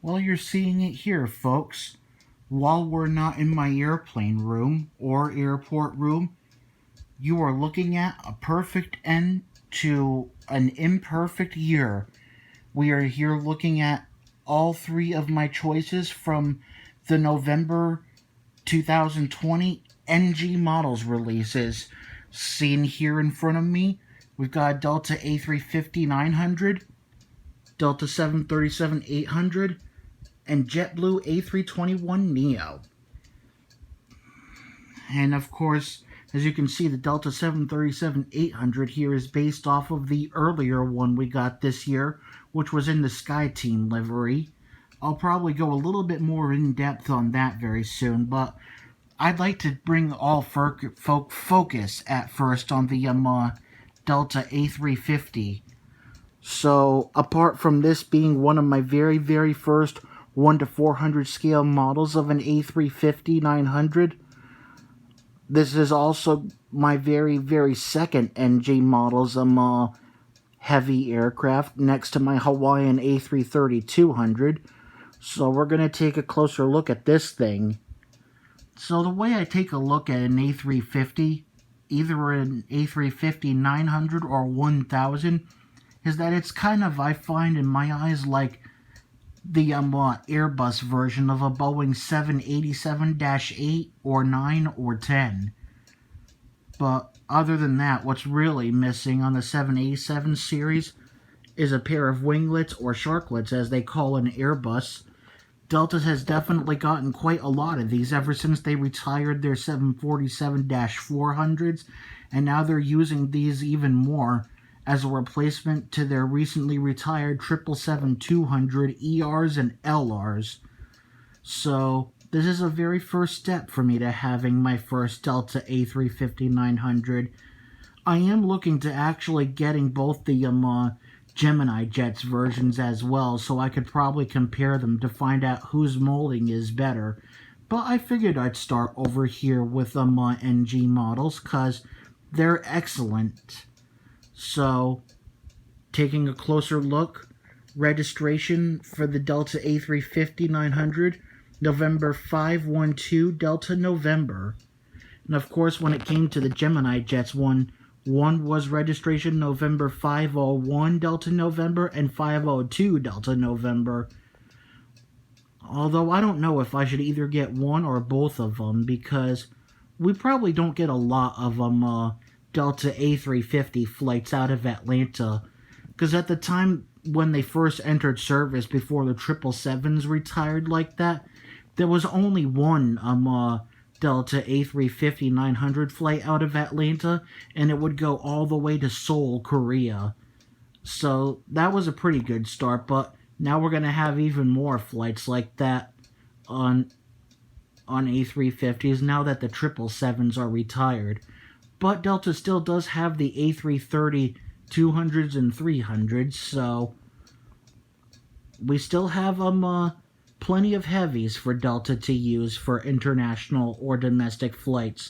Well, you're seeing it here, folks. While we're not in my airplane room or airport room, you are looking at a perfect end to an imperfect year. We are here looking at all three of my choices from the November 2020 NG models releases. Seen here in front of me, we've got Delta A350 900, Delta 737 800, and JetBlue A321 Neo. And of course, as you can see, the Delta 737 800 here is based off of the earlier one we got this year, which was in the SkyTeam livery. I'll probably go a little bit more in depth on that very soon, but I'd like to bring all focus at first on the Delta A350. So, apart from this being one of my very first 1 to 400 scale models of an A350 900, this is also my very second NG models heavy aircraft next to my Hawaiian A330 200. So we're going to take a closer look at this thing. So the way I take a look at an A350, either an A350 900 or 1000, is that it's kind of, I find in my eyes, like the Airbus version of a Boeing 787-8 or 9 or 10. But other than that, what's really missing on the 787 series is a pair of winglets or sharklets, as they call an Airbus. Delta has definitely gotten quite a lot of these ever since they retired their 747-400s, and now they're using these even more as a replacement to their recently retired 777-200 ERs and LRs. So this is a very first step for me to having my first Delta A350 900. I am looking to actually getting both the Gemini Jets versions as well, so I could probably compare them to find out whose molding is better. But I figured I'd start over here with NG models, because they're excellent. So, taking a closer look, registration for the Delta A350 900, November 512 Delta November. And of course, when it came to the Gemini Jets one was registration November 501 Delta November and 502 Delta November. Although I don't know if I should either get one or both of them, because we probably don't get a lot of Delta A350 flights out of Atlanta. Because at the time when they first entered service before the 777s retired like that, there was only one Delta A350 900 flight out of Atlanta, and it would go all the way to Seoul, Korea. So that was a pretty good start, but now we're going to have even more flights like that on A350s now that the 777s are retired. But Delta still does have the A330 200s and 300s, so we still have plenty of heavies for Delta to use for international or domestic flights.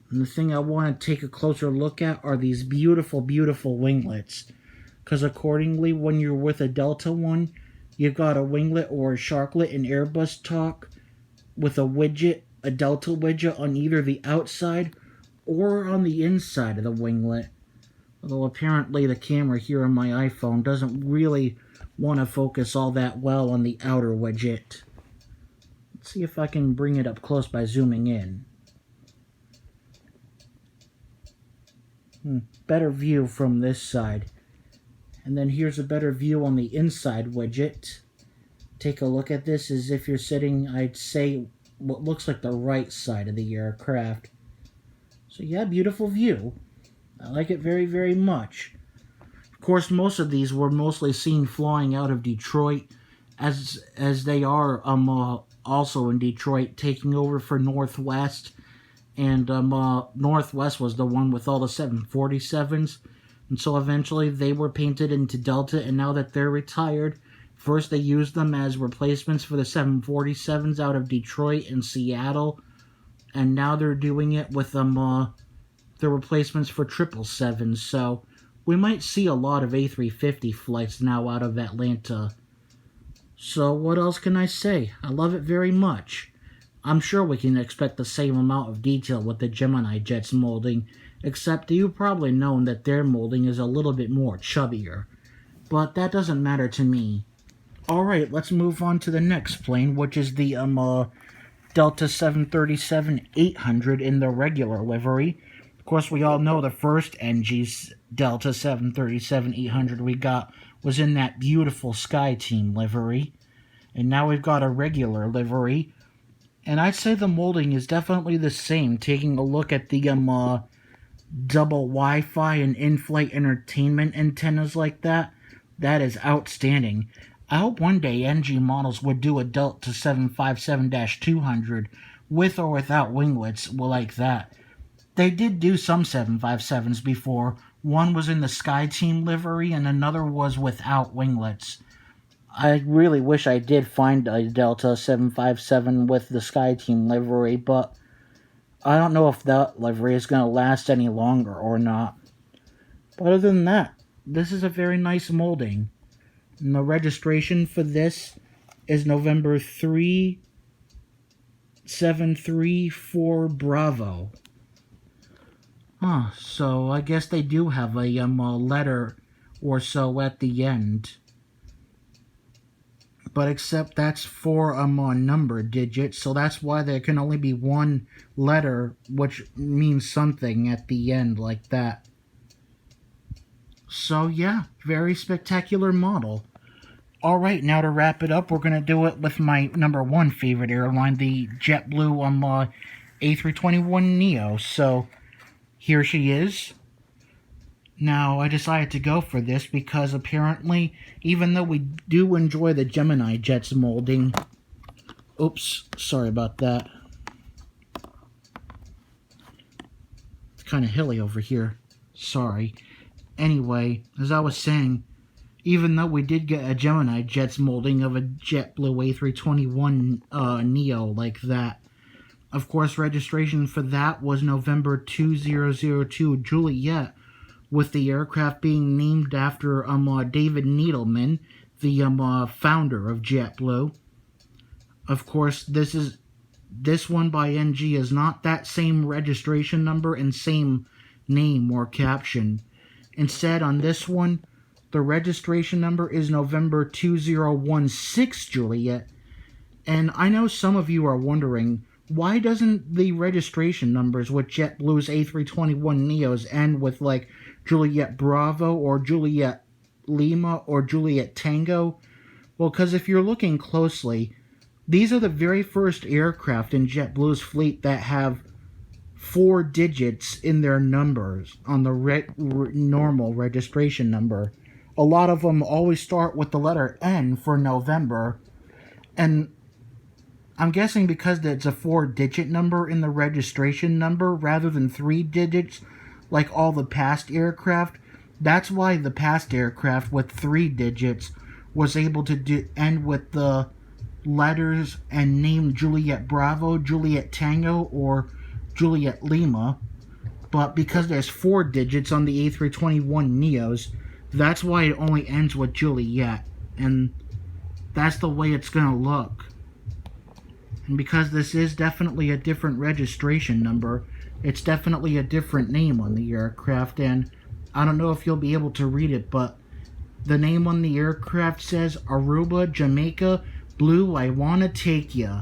And the thing I want to take a closer look at are these beautiful winglets. Because accordingly, when you're with a Delta one, you've got a winglet or a sharklet in Airbus talk with a Delta widget on either the outside or on the inside of the winglet. Although apparently the camera here on my iPhone doesn't really want to focus all that well on the outer widget. Let's see if I can bring it up close by zooming in. Better view from this side. And then here's a better view on the inside widget. Take a look at this as if you're sitting, I'd say, what looks like the right side of the aircraft. So yeah, beautiful view. I like it very much. Of course, most of these were mostly seen flying out of Detroit, as they are also in Detroit, taking over for Northwest. And Northwest was the one with all the 747s. And so eventually they were painted into Delta, and now that they're retired, first they used them as replacements for the 747s out of Detroit and Seattle, and now they're doing it with the replacements for 777s. So we might see a lot of A350 flights now out of Atlanta. So what else can I say? I love it very much. I'm sure we can expect the same amount of detail with the Gemini Jet's molding, except you've probably known that their molding is a little bit more chubbier. But that doesn't matter to me. Alright, let's move on to the next plane, which is the Delta 737-800 in the regular livery. Of course, we all know the first NG's Delta 737-800 we got was in that beautiful Sky Team livery. And now we've got a regular livery. And I'd say the molding is definitely the same, taking a look at the double Wi-Fi and in-flight entertainment antennas like that. That is outstanding. I hope one day NG models would do a Delta 757-200 with or without winglets like that. They did do some 757s before. One was in the Sky Team livery and another was without winglets. I really wish I did find a Delta 757 with the Sky Team livery, but I don't know if that livery is going to last any longer or not. But other than that, this is a very nice molding. And the registration for this is November 3734 Bravo. So I guess they do have a letter or so at the end. But except that's 4 number digits, so that's why there can only be one letter which means something at the end like that. So yeah, very spectacular model. Alright, now to wrap it up, we're going to do it with my number one favorite airline, the JetBlue A321 Neo. So here she is. Now, I decided to go for this because apparently, even though we do enjoy the Gemini Jet's molding... Oops, sorry about that. It's kind of hilly over here. Sorry. Anyway, as I was saying, even though we did get a Gemini Jet's molding of a JetBlue A321 Neo like that, of course, registration for that was November 2002 Juliet, with the aircraft being named after David Needleman, the founder of JetBlue. Of course, this one by NG is not that same registration number and same name or caption. Instead, on this one, the registration number is November 2016 Juliet. And I know some of you are wondering, why doesn't the registration numbers with JetBlue's A321 Neos end with like Juliet Bravo or Juliet Lima or Juliet Tango? Well, because if you're looking closely, these are the very first aircraft in JetBlue's fleet that have 4 digits in their numbers on the normal registration number. A lot of them always start with the letter N for November, and I'm guessing because it's a 4-digit number in the registration number rather than 3 digits like all the past aircraft, that's why the past aircraft with 3 digits was able to end with the letters and name Juliet Bravo, Juliet Tango, or Juliet Lima. But because there's 4 digits on the A321 Neos, that's why it only ends with Juliet, and that's the way it's gonna look. And because this is definitely a different registration number, it's definitely a different name on the aircraft, and I don't know if you'll be able to read it, but the name on the aircraft says Aruba, Jamaica, Blue, I Wanna Take Ya.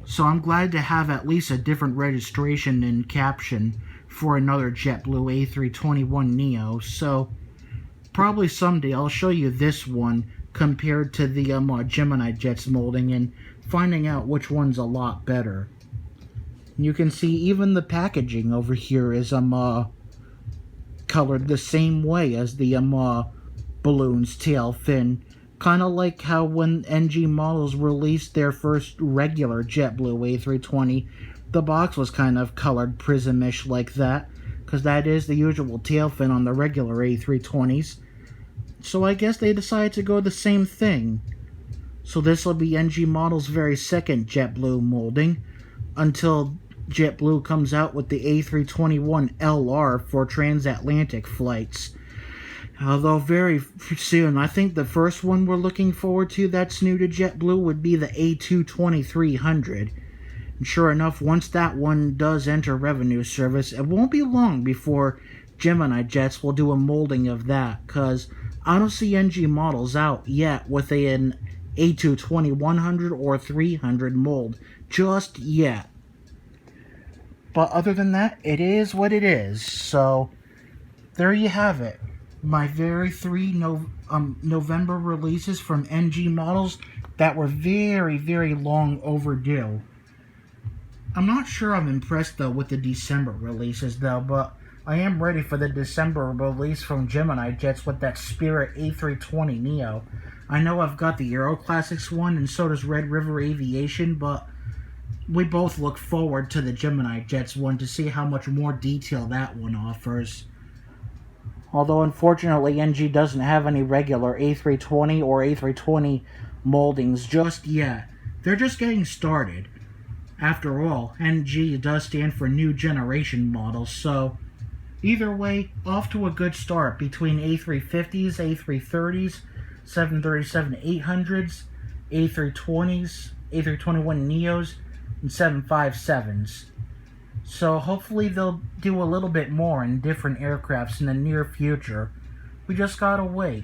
So I'm glad to have at least a different registration and caption for another JetBlue A321 Neo. So probably someday I'll show you this one compared to the Gemini Jet's molding and finding out which one's a lot better. You can see even the packaging over here is colored the same way as the balloon's tail fin. Kind of like how when NG models released their first regular JetBlue A320, the box was kind of colored prism-ish like that, because that is the usual tail fin on the regular A320s. So I guess they decided to go the same thing. So this will be NG Model's very second JetBlue molding, until JetBlue comes out with the A321LR for transatlantic flights. Although very soon, I think the first one we're looking forward to that's new to JetBlue would be the A320 300. And sure enough, once that one does enter revenue service, it won't be long before Gemini Jets will do a molding of that, because I don't see NG models out yet with an A220 100 or 300 mold just yet. But other than that, it is what it is. So there you have it. My very three November releases from NG models that were very, very long overdue. I'm not sure I'm impressed though with the December releases though, but I am ready for the December release from Gemini Jets with that Spirit A320 Neo. I know I've got the Aero Classics one, and so does Red River Aviation, but we both look forward to the Gemini Jets one to see how much more detail that one offers. Although unfortunately NG doesn't have any regular A320 or A320 moldings just yet. They're just getting started. After all, NG does stand for New Generation Models, so either way, off to a good start between A350s, A330s, 737-800s, A320s, A321 Neos, and 757s. So hopefully they'll do a little bit more in different aircrafts in the near future. We just gotta wait.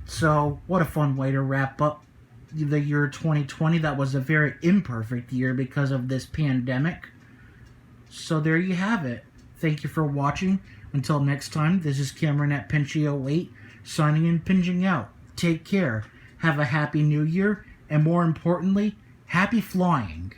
So, what a fun way to wrap up the year 2020. That was a very imperfect year because of this pandemic. So there you have it. Thank you for watching. Until next time, this is Cameron at Pinchy08, signing and pinging out. Take care. Have a happy new year, and more importantly, happy flying.